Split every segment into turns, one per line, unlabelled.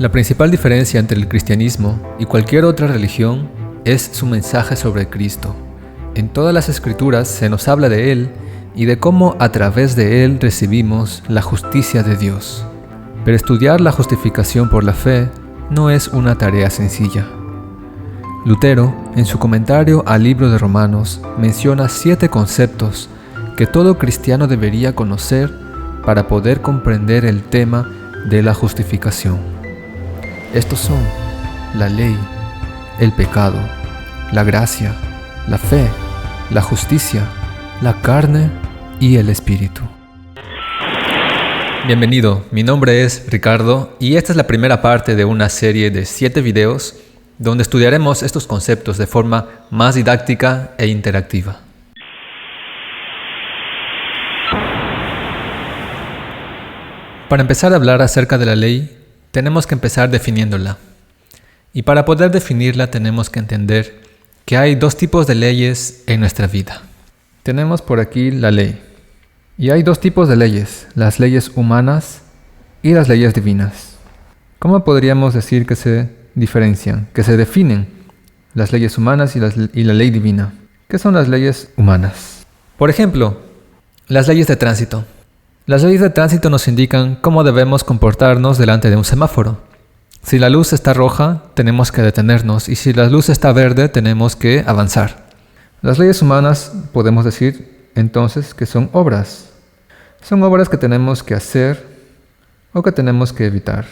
La principal diferencia entre el cristianismo y cualquier otra religión es su mensaje sobre Cristo. En todas las Escrituras se nos habla de Él y de cómo a través de Él recibimos la justicia de Dios. Pero estudiar la justificación por la fe no es una tarea sencilla. Lutero, en su comentario al libro de Romanos, menciona 7 conceptos que todo cristiano debería conocer para poder comprender el tema de la justificación. Estos son la ley, el pecado, la gracia, la fe, la justicia, la carne y el espíritu. Bienvenido, mi nombre es Ricardo y esta es la primera parte de una serie de 7 videos donde estudiaremos estos conceptos de forma más didáctica e interactiva. Para empezar a hablar acerca de la ley, tenemos que empezar definiéndola. Y para poder definirla tenemos que entender que hay 2 tipos de leyes en nuestra vida. Tenemos por aquí la ley. Y hay 2 tipos de leyes, las leyes humanas y las leyes divinas. ¿Cómo podríamos decir que se diferencian, que se definen las leyes humanas y la ley divina? ¿Qué son las leyes humanas? Por ejemplo, las leyes de tránsito. Las leyes de tránsito nos indican cómo debemos comportarnos delante de un semáforo. Si la luz está roja, tenemos que detenernos y si la luz está verde, tenemos que avanzar. Las leyes humanas podemos decir entonces que son obras. Son obras que tenemos que hacer o que tenemos que evitar.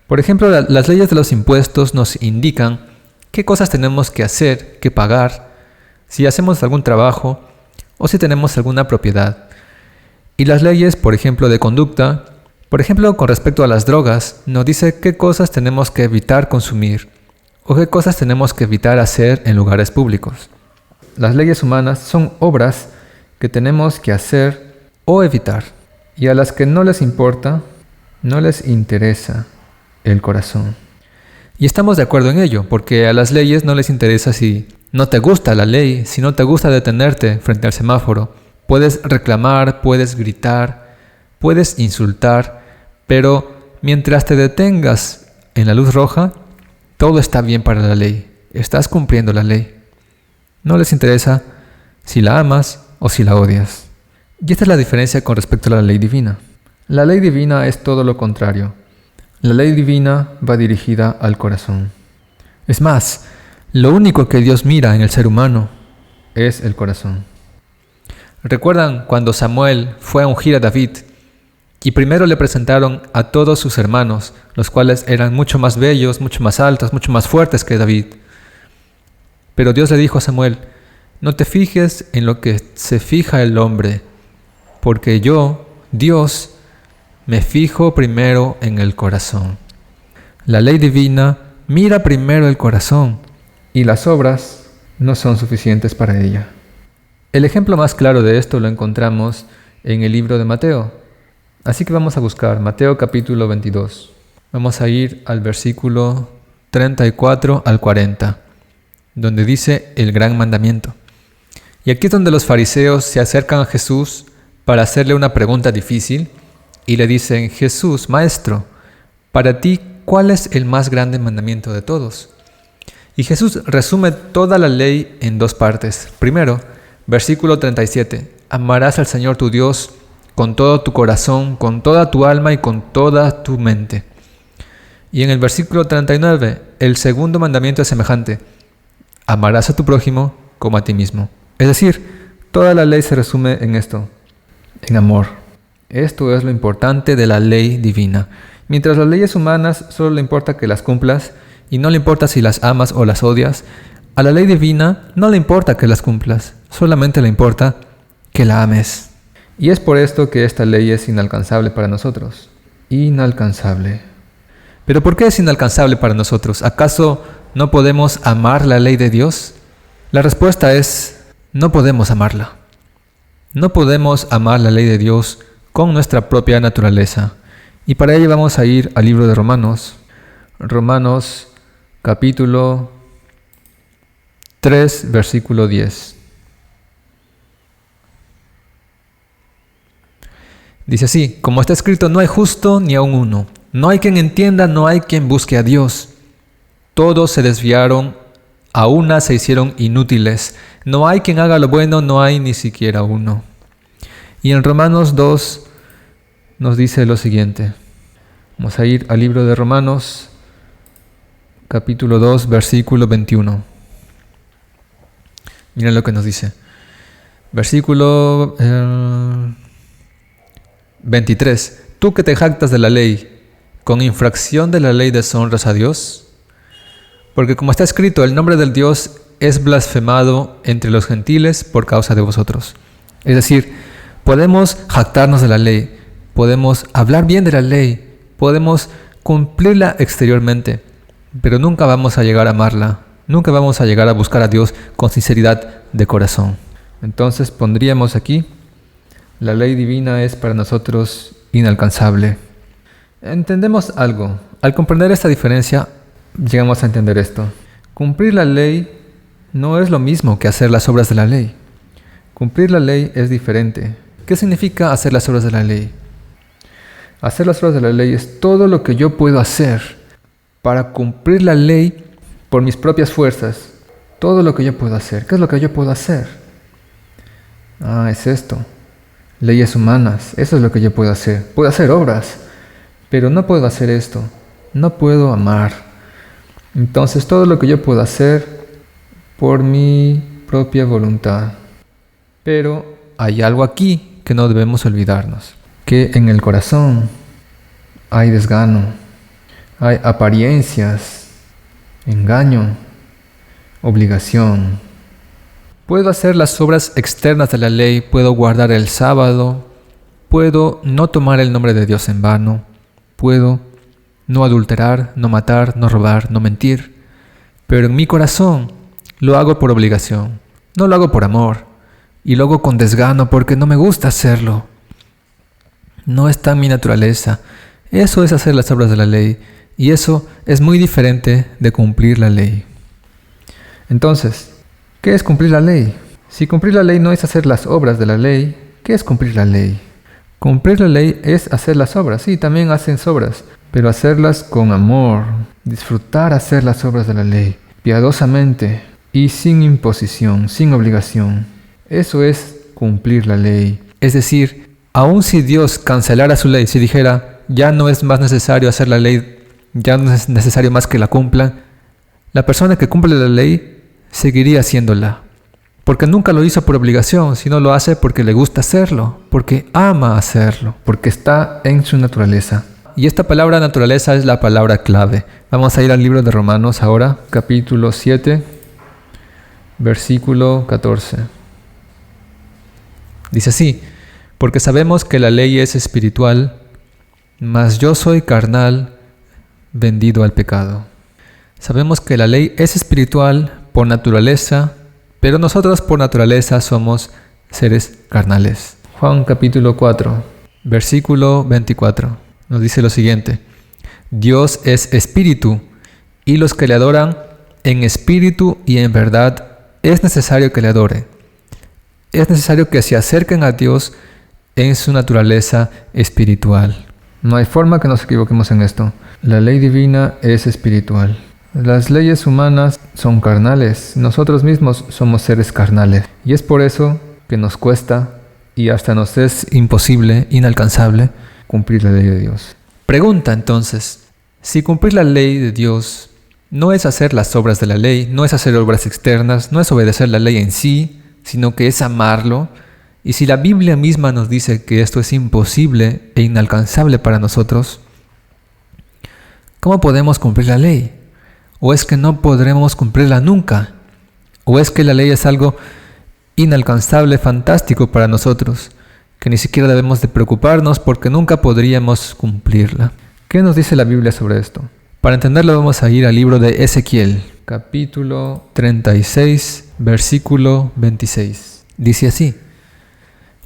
Por ejemplo, las leyes de los impuestos nos indican qué cosas tenemos que hacer, que pagar, si hacemos algún trabajo o si tenemos alguna propiedad. Y las leyes, por ejemplo, de conducta, por ejemplo, con respecto a las drogas, nos dice qué cosas tenemos que evitar consumir o qué cosas tenemos que evitar hacer en lugares públicos. Las leyes humanas son obras que tenemos que hacer o evitar y a las que no les importa, no les interesa el corazón. Y estamos de acuerdo en ello, porque a las leyes no les interesa si no te gusta la ley, si no te gusta detenerte frente al semáforo. Puedes reclamar, puedes gritar, puedes insultar, pero mientras te detengas en la luz roja, todo está bien para la ley. Estás cumpliendo la ley. No les interesa si la amas o si la odias. Y esta es la diferencia con respecto a la ley divina. La ley divina es todo lo contrario. La ley divina va dirigida al corazón. Es más, lo único que Dios mira en el ser humano es el corazón. ¿Recuerdan cuando Samuel fue a ungir a David y primero le presentaron a todos sus hermanos, los cuales eran mucho más bellos, mucho más altos, mucho más fuertes que David? Pero Dios le dijo a Samuel, no te fijes en lo que se fija el hombre, porque yo, Dios, me fijo primero en el corazón. La ley divina mira primero el corazón y las obras no son suficientes para ella. El ejemplo más claro de esto lo encontramos en el libro de Mateo. Así que vamos a buscar Mateo capítulo 22. Vamos a ir al versículo 34 al 40, donde dice el gran mandamiento. Y aquí es donde los fariseos se acercan a Jesús para hacerle una pregunta difícil y le dicen, Jesús, Maestro, para ti, ¿cuál es el más grande mandamiento de todos? Y Jesús resume toda la ley en 2 partes. Primero, versículo 37. Amarás al Señor tu Dios con todo tu corazón, con toda tu alma y con toda tu mente. Y en el versículo 39, el segundo mandamiento es semejante. Amarás a tu prójimo como a ti mismo. Es decir, toda la ley se resume en esto, en amor. Esto es lo importante de la ley divina. Mientras las leyes humanas solo le importa que las cumplas y no le importa si las amas o las odias, a la ley divina no le importa que las cumplas, solamente le importa que la ames. Y es por esto que esta ley es inalcanzable para nosotros. Inalcanzable. ¿Pero por qué es inalcanzable para nosotros? ¿Acaso no podemos amar la ley de Dios? La respuesta es, no podemos amarla. No podemos amar la ley de Dios con nuestra propia naturaleza. Y para ello vamos a ir al libro de Romanos. Romanos capítulo 3, versículo 10. Dice así, como está escrito, no hay justo ni aun uno. No hay quien entienda, no hay quien busque a Dios. Todos se desviaron, a una se hicieron inútiles. No hay quien haga lo bueno, no hay ni siquiera uno. Y en Romanos 2 nos dice lo siguiente. Vamos a ir al libro de Romanos, capítulo 2, versículo 21. Miren lo que nos dice. Versículo 23. Tú que te jactas de la ley, ¿con infracción de la ley deshonras a Dios? Porque como está escrito, el nombre del Dios es blasfemado entre los gentiles por causa de vosotros. Es decir, podemos jactarnos de la ley, podemos hablar bien de la ley, podemos cumplirla exteriormente, pero nunca vamos a llegar a amarla, nunca vamos a llegar a buscar a Dios con sinceridad de corazón. Entonces pondríamos aquí, la ley divina es para nosotros inalcanzable. Entendemos algo. Al comprender esta diferencia, llegamos a entender esto. Cumplir la ley no es lo mismo que hacer las obras de la ley. Cumplir la ley es diferente. ¿Qué significa hacer las obras de la ley? Hacer las obras de la ley es todo lo que yo puedo hacer para cumplir la ley por mis propias fuerzas. Todo lo que yo puedo hacer. ¿Qué es lo que yo puedo hacer? Es esto. Leyes humanas. Eso es lo que yo puedo hacer. Puedo hacer obras. Pero no puedo hacer esto, no puedo amar. Entonces todo lo que yo puedo hacer por mi propia voluntad. Pero hay algo aquí que no debemos olvidarnos, que en el corazón hay desgano, hay apariencias, engaño, obligación. Puedo hacer las obras externas de la ley, puedo guardar el sábado, puedo no tomar el nombre de Dios en vano, puedo no adulterar, no matar, no robar, no mentir, pero en mi corazón lo hago por obligación, no lo hago por amor, y lo hago con desgano porque no me gusta hacerlo. No está en mi naturaleza. Eso es hacer las obras de la ley, y eso es muy diferente de cumplir la ley. Entonces, ¿qué es cumplir la ley? Si cumplir la ley no es hacer las obras de la ley, ¿qué es cumplir la ley? Cumplir la ley es hacer las obras. Sí, también hacen obras, pero hacerlas con amor, disfrutar hacer las obras de la ley, piadosamente y sin imposición, sin obligación. Eso es cumplir la ley. Es decir, aun si Dios cancelara su ley, si dijera, ya no es más necesario hacer la ley, ya no es necesario más que la cumplan, la persona que cumple la ley seguiría haciéndola. Porque nunca lo hizo por obligación, sino lo hace porque le gusta hacerlo, porque ama hacerlo, porque está en su naturaleza. Y esta palabra naturaleza es la palabra clave. Vamos a ir al libro de Romanos ahora, capítulo 7, versículo 14. Dice así, porque sabemos que la ley es espiritual, mas yo soy carnal, vendido al pecado. Sabemos que la ley es espiritual por naturaleza, pero nosotros por naturaleza somos seres carnales. Juan capítulo 4, versículo 24, nos dice lo siguiente. Dios es espíritu, y los que le adoran en espíritu y en verdad es necesario que le adoren. Es necesario que se acerquen a Dios en su naturaleza espiritual. No hay forma que nos equivoquemos en esto. La ley divina es espiritual. Las leyes humanas son carnales, nosotros mismos somos seres carnales, y es por eso que nos cuesta y hasta nos es imposible, inalcanzable, cumplir la ley de Dios. Pregunta entonces, si cumplir la ley de Dios no es hacer las obras de la ley, no es hacer obras externas, no es obedecer la ley en sí, sino que es amarlo, y si la Biblia misma nos dice que esto es imposible e inalcanzable para nosotros, ¿cómo podemos cumplir la ley? ¿O es que no podremos cumplirla nunca? ¿O es que la ley es algo inalcanzable, fantástico para nosotros, que ni siquiera debemos de preocuparnos porque nunca podríamos cumplirla? ¿Qué nos dice la Biblia sobre esto? Para entenderlo vamos a ir al libro de Ezequiel, capítulo 36, versículo 26. Dice así,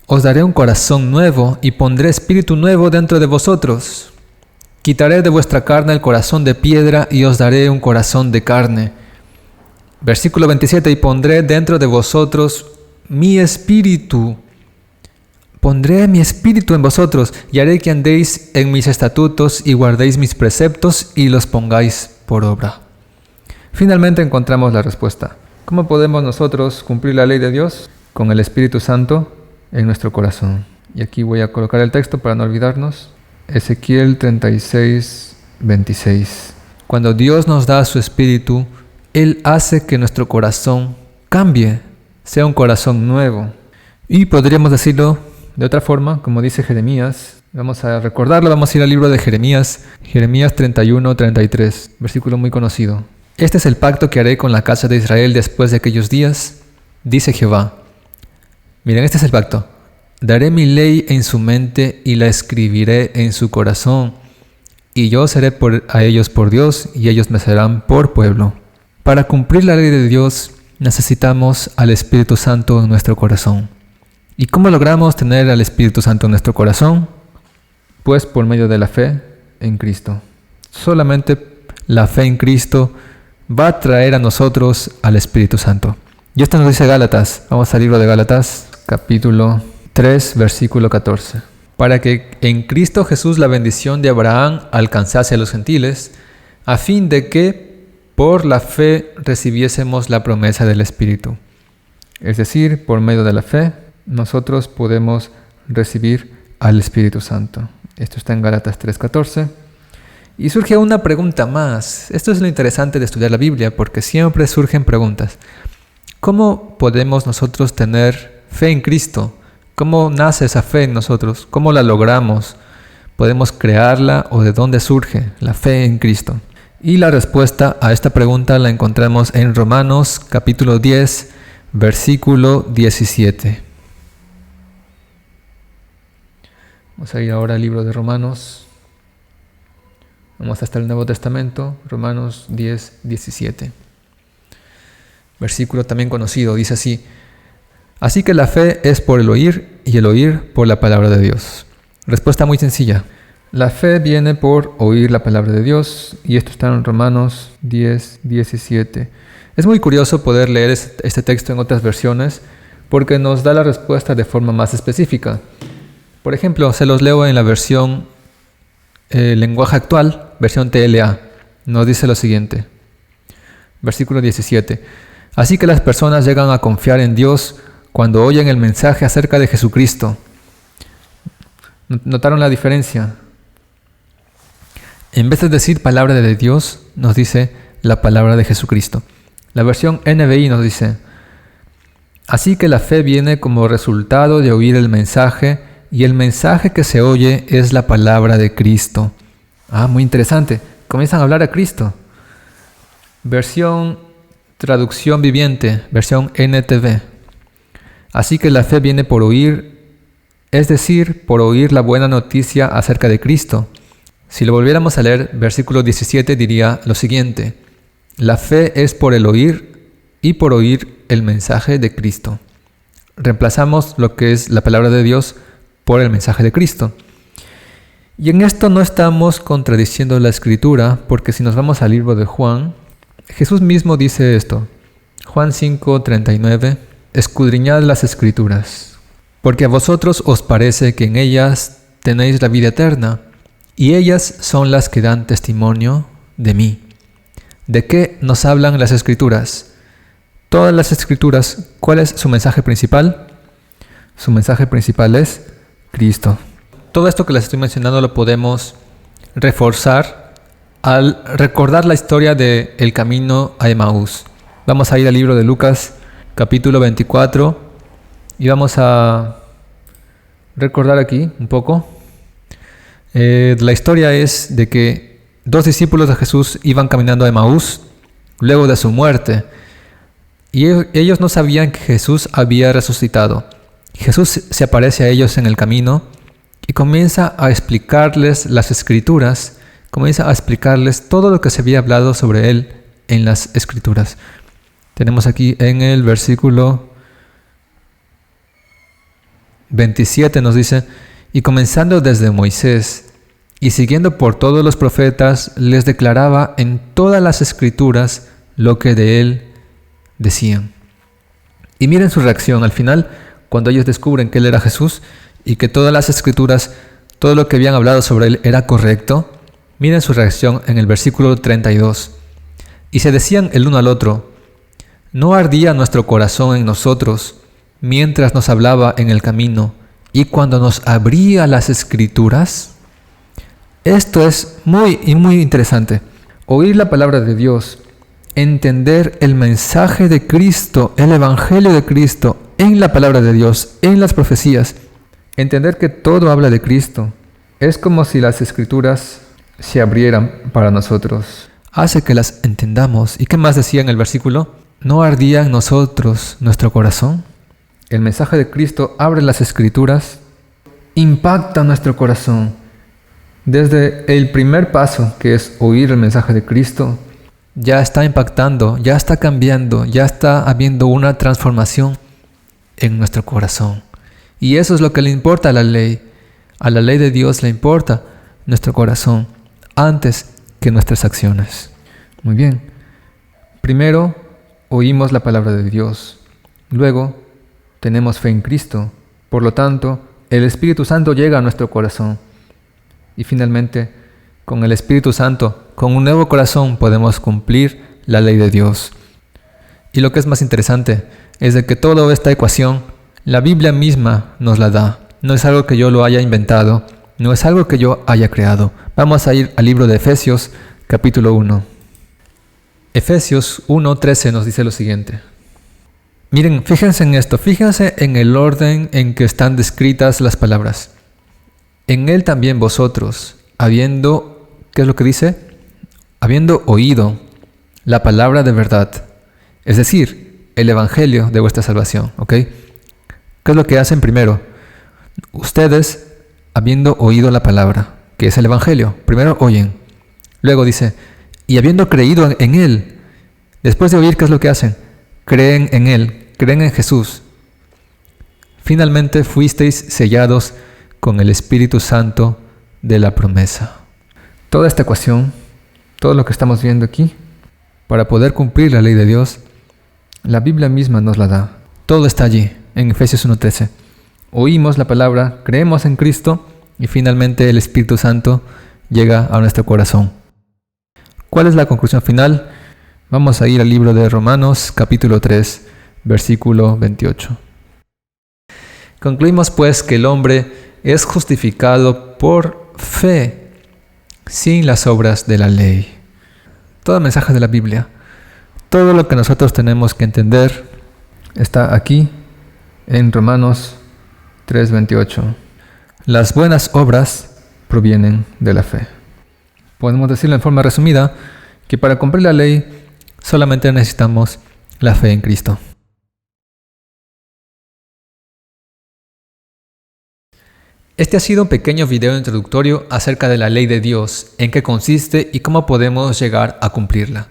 os daré un corazón nuevo y pondré espíritu nuevo dentro de vosotros. Quitaré de vuestra carne el corazón de piedra y os daré un corazón de carne. Versículo 27, y pondré dentro de vosotros mi espíritu pondré mi espíritu en vosotros y haré que andéis en mis estatutos y guardéis mis preceptos y los pongáis por obra. Finalmente encontramos la respuesta. ¿Cómo podemos nosotros cumplir la ley de Dios? Con el Espíritu Santo en nuestro corazón. Y aquí voy a colocar el texto para no olvidarnos. Ezequiel 36, 26. Cuando Dios nos da su Espíritu, Él hace que nuestro corazón cambie, sea un corazón nuevo. Y podríamos decirlo de otra forma, como dice Jeremías. Vamos a recordarlo, vamos a ir al libro de Jeremías 31, 33, versículo muy conocido. Este es el pacto que haré con la casa de Israel después de aquellos días, dice Jehová. Miren, este es el pacto. Daré mi ley en su mente y la escribiré en su corazón, y yo seré a ellos por Dios, y ellos me serán por pueblo. Para cumplir la ley de Dios, necesitamos al Espíritu Santo en nuestro corazón. ¿Y cómo logramos tener al Espíritu Santo en nuestro corazón? Pues por medio de la fe en Cristo. Solamente la fe en Cristo va a traer a nosotros al Espíritu Santo. Y esto nos dice Gálatas. Vamos al libro de Gálatas, capítulo 3, versículo 14. Para que en Cristo Jesús la bendición de Abraham alcanzase a los gentiles, a fin de que por la fe recibiésemos la promesa del Espíritu. Es decir, por medio de la fe, nosotros podemos recibir al Espíritu Santo. Esto está en Gálatas 3:14. Y surge una pregunta más. Esto es lo interesante de estudiar la Biblia, porque siempre surgen preguntas. ¿Cómo podemos nosotros tener fe en Cristo? ¿Cómo nace esa fe en nosotros? ¿Cómo la logramos? ¿Podemos crearla o de dónde surge la fe en Cristo? Y la respuesta a esta pregunta la encontramos en Romanos capítulo 10, versículo 17. Vamos a ir ahora al libro de Romanos. Vamos hasta el Nuevo Testamento, Romanos 10, 17. Versículo también conocido, dice así: así que la fe es por el oír y el oír por la palabra de Dios. Respuesta muy sencilla. La fe viene por oír la palabra de Dios, y esto está en Romanos 10, 17. Es muy curioso poder leer este texto en otras versiones porque nos da la respuesta de forma más específica. Por ejemplo, se los leo en la versión lenguaje actual, versión TLA. Nos dice lo siguiente. Versículo 17. Así que las personas llegan a confiar en Dios cuando oyen el mensaje acerca de Jesucristo. ¿Notaron la diferencia? En vez de decir palabra de Dios, nos dice la palabra de Jesucristo. La versión NBI nos dice: así que la fe viene como resultado de oír el mensaje, y el mensaje que se oye es la palabra de Cristo. Muy interesante. Comienzan a hablar a Cristo. Versión traducción viviente, versión NTV. Así que la fe viene por oír, es decir, por oír la buena noticia acerca de Cristo. Si lo volviéramos a leer, versículo 17 diría lo siguiente: la fe es por el oír y por oír el mensaje de Cristo. Reemplazamos lo que es la palabra de Dios por el mensaje de Cristo. Y en esto no estamos contradiciendo la Escritura, porque si nos vamos al libro de Juan, Jesús mismo dice esto. Juan 5:39, escudriñad las Escrituras, porque a vosotros os parece que en ellas tenéis la vida eterna, y ellas son las que dan testimonio de mí. ¿De qué nos hablan las Escrituras? Todas las Escrituras, ¿cuál es su mensaje principal? Su mensaje principal es Cristo. Todo esto que les estoy mencionando lo podemos reforzar al recordar la historia del camino a Emaús. Vamos a ir al libro de Lucas, capítulo 24, y vamos a recordar aquí un poco. La historia es de que dos discípulos de Jesús iban caminando a Emaús luego de su muerte, y ellos no sabían que Jesús había resucitado. Jesús se aparece a ellos en el camino y comienza a explicarles las Escrituras, comienza a explicarles todo lo que se había hablado sobre él en las Escrituras. Tenemos aquí en el versículo 27 nos dice: y comenzando desde Moisés y siguiendo por todos los profetas, les declaraba en todas las Escrituras lo que de él decían. Y miren su reacción al final, cuando ellos descubren que él era Jesús, y que todas las escrituras, todo lo que habían hablado sobre él era correcto, miren su reacción en el versículo 32. Y se decían el uno al otro: ¿no ardía nuestro corazón en nosotros mientras nos hablaba en el camino y cuando nos abría las escrituras? Esto es muy interesante. Oír la palabra de Dios, entender el mensaje de Cristo, el evangelio de Cristo en la palabra de Dios, en las profecías, entender que todo habla de Cristo. Es como si las escrituras se abrieran para nosotros. Hace que las entendamos. ¿Y qué más decía en el versículo? ¿No ardía en nosotros nuestro corazón? El mensaje de Cristo abre las escrituras, impacta nuestro corazón. Desde el primer paso, que es oír el mensaje de Cristo, ya está impactando, ya está cambiando, ya está habiendo una transformación en nuestro corazón. Y eso es lo que le importa a la ley. A la ley de Dios le importa nuestro corazón antes que nuestras acciones. Muy bien. Primero, oímos la palabra de Dios. Luego, tenemos fe en Cristo. Por lo tanto, el Espíritu Santo llega a nuestro corazón. Y finalmente, con el Espíritu Santo, con un nuevo corazón, podemos cumplir la ley de Dios. Y lo que es más interesante es de que toda esta ecuación, la Biblia misma nos la da. No es algo que yo lo haya inventado, no es algo que yo haya creado. Vamos a ir al libro de Efesios, capítulo 1. Efesios 1:13 nos dice lo siguiente. Miren, fíjense en esto, fíjense en el orden en que están descritas las palabras. En él también vosotros, habiendo, ¿qué es lo que dice? Habiendo oído la palabra de verdad, es decir, el evangelio de vuestra salvación, ¿ok? ¿Qué es lo que hacen primero? Ustedes, habiendo oído la palabra, que es el evangelio, primero oyen. Luego dice, y habiendo creído en él, después de oír, ¿qué es lo que hacen? Creen en él, creen en Jesús. Finalmente fuisteis sellados con el Espíritu Santo de la promesa. Toda esta ecuación, todo lo que estamos viendo aquí, para poder cumplir la ley de Dios, la Biblia misma nos la da. Todo está allí, en Efesios 1:13. Oímos la palabra, creemos en Cristo y finalmente el Espíritu Santo llega a nuestro corazón. ¿Cuál es la conclusión final? Vamos a ir al libro de Romanos, capítulo 3, versículo 28. Concluimos pues que el hombre es justificado por fe, sin las obras de la ley. Todo el mensaje de la Biblia, todo lo que nosotros tenemos que entender, está aquí en Romanos 3:28. Las buenas obras provienen de la fe. Podemos decirlo en forma resumida, que para cumplir la ley solamente necesitamos la fe en Cristo. Este ha sido un pequeño video introductorio acerca de la ley de Dios, en qué consiste y cómo podemos llegar a cumplirla.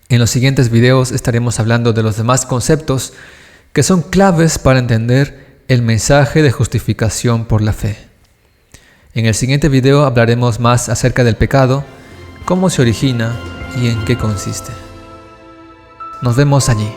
En los siguientes videos estaremos hablando de los demás conceptos que son claves para entender el mensaje de justificación por la fe. En el siguiente video hablaremos más acerca del pecado, cómo se origina y en qué consiste. Nos vemos allí.